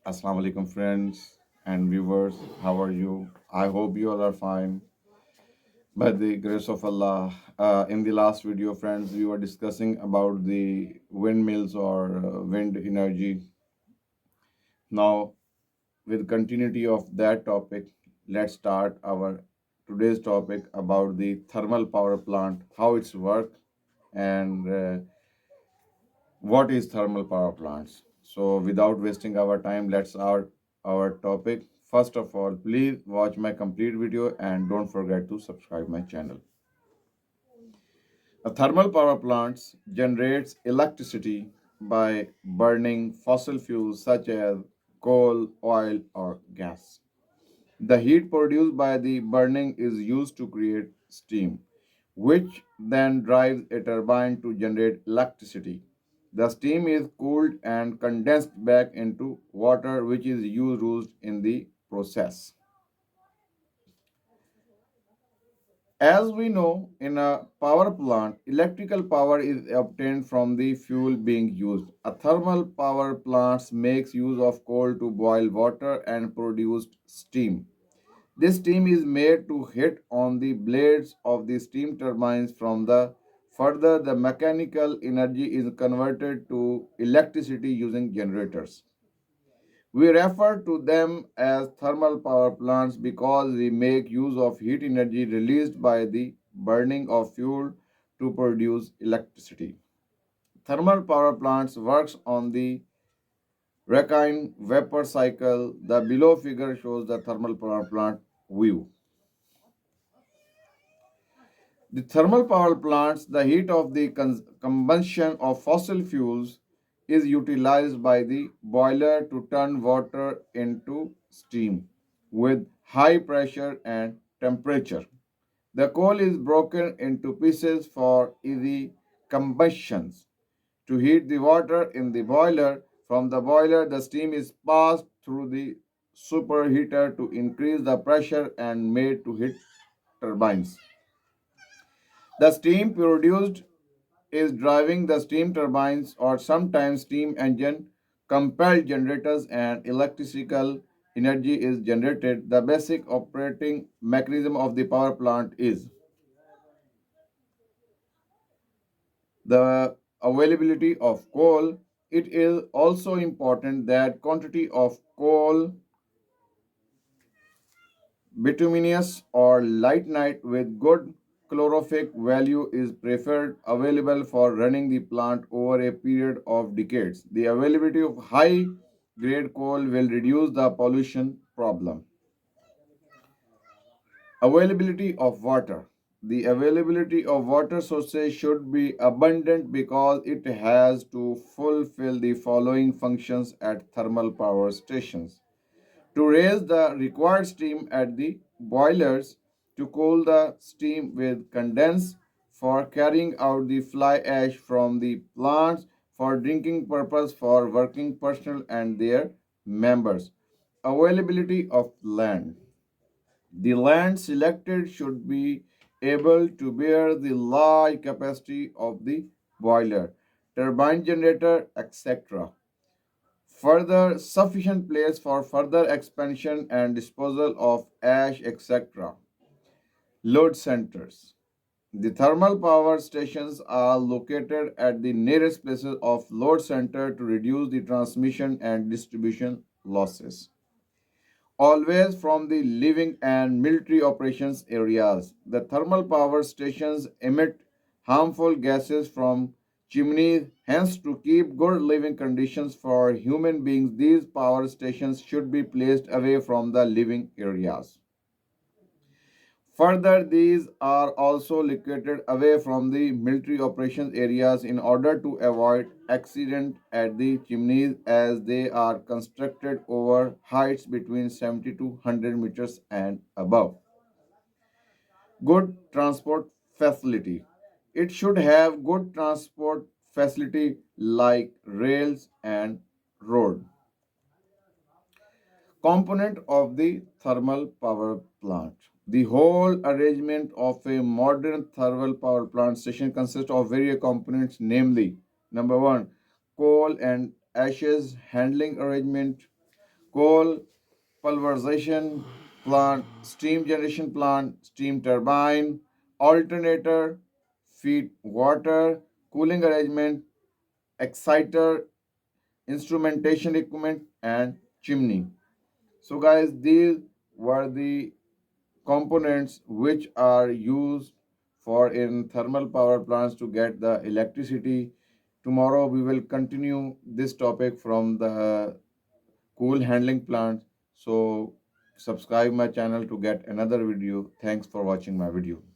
Assalamu alaikum, friends and viewers. How are you? I hope you all are fine. By the grace of Allah, in the last video, friends, we were discussing about the windmills or wind energy. Now, with continuity of that topic, let's start our today's topic about the thermal power plant, how it's work, and what is thermal power plants. So without wasting our time, let's start our topic. First of all, please watch my complete video and don't forget to subscribe my channel. A thermal power plants generates electricity by burning fossil fuels such as coal, oil, or gas. The heat produced by the burning is used to create steam, which then drives a turbine to generate electricity. The steam is cooled and condensed back into water, which is used in the process. As we know, in a power plant, electrical power is obtained from the fuel being used. A thermal power plant makes use of coal to boil water and produce steam. This steam is made to hit on the blades of the steam turbines from the further the mechanical energy is converted to electricity using generators. We refer to them as thermal power plants because they make use of heat energy released by the burning of fuel to produce electricity. Thermal power plants works on the Rankine vapor cycle. The below figure shows the thermal power plant view. The thermal power plants, the heat of the combustion of fossil fuels is utilized by the boiler to turn water into steam with high pressure and temperature. The coal is broken into pieces for easy combustions. To heat the water in the boiler, from the boiler the steam is passed through the superheater to increase the pressure and made to hit turbines. The steam produced is driving the steam turbines or sometimes steam engine compelled generators and electrical energy is generated. The basic operating mechanism of the power plant is the availability of coal. It is also important that quantity of coal, bituminous or lignite with good calorific value is preferred available for running the plant over a period of decades. The availability of high grade coal will reduce the pollution problem. Availability of water. The availability of water sources should be abundant because it has to fulfill the following functions at thermal power stations: to raise the required steam at the boilers, to cool the steam with condense, for carrying out the fly ash from the plants, for drinking purpose for working personnel and their members. Availability of land. The land selected should be able to bear the large capacity of the boiler, turbine generator, etc. Further, sufficient place for further expansion and disposal of ash, etc. Load centers. The thermal power stations are located at the nearest places of load center to reduce the transmission and distribution losses. Always from the living and military operations areas. The thermal power stations emit harmful gases from chimneys, hence, to keep good living conditions for human beings, these power stations should be placed away from the living areas. Further, these are also located away from the military operations areas in order to avoid accident at the chimneys as they are constructed over heights between 70 to 100 meters and above. Good transport facility. It should have good transport facility like rails and road. Component of the thermal power plant. The whole arrangement of a modern thermal power plant station consists of various components, namely, number one, coal and ashes handling arrangement, coal pulverization plant, steam generation plant, steam turbine, alternator, feed water, cooling arrangement, exciter, instrumentation equipment, and chimney. So, guys, these were the components which are used for in thermal power plants to get the electricity. Tomorrow, we will continue this topic from the cool handling plants. So, subscribe my channel to get another video. Thanks for watching my video.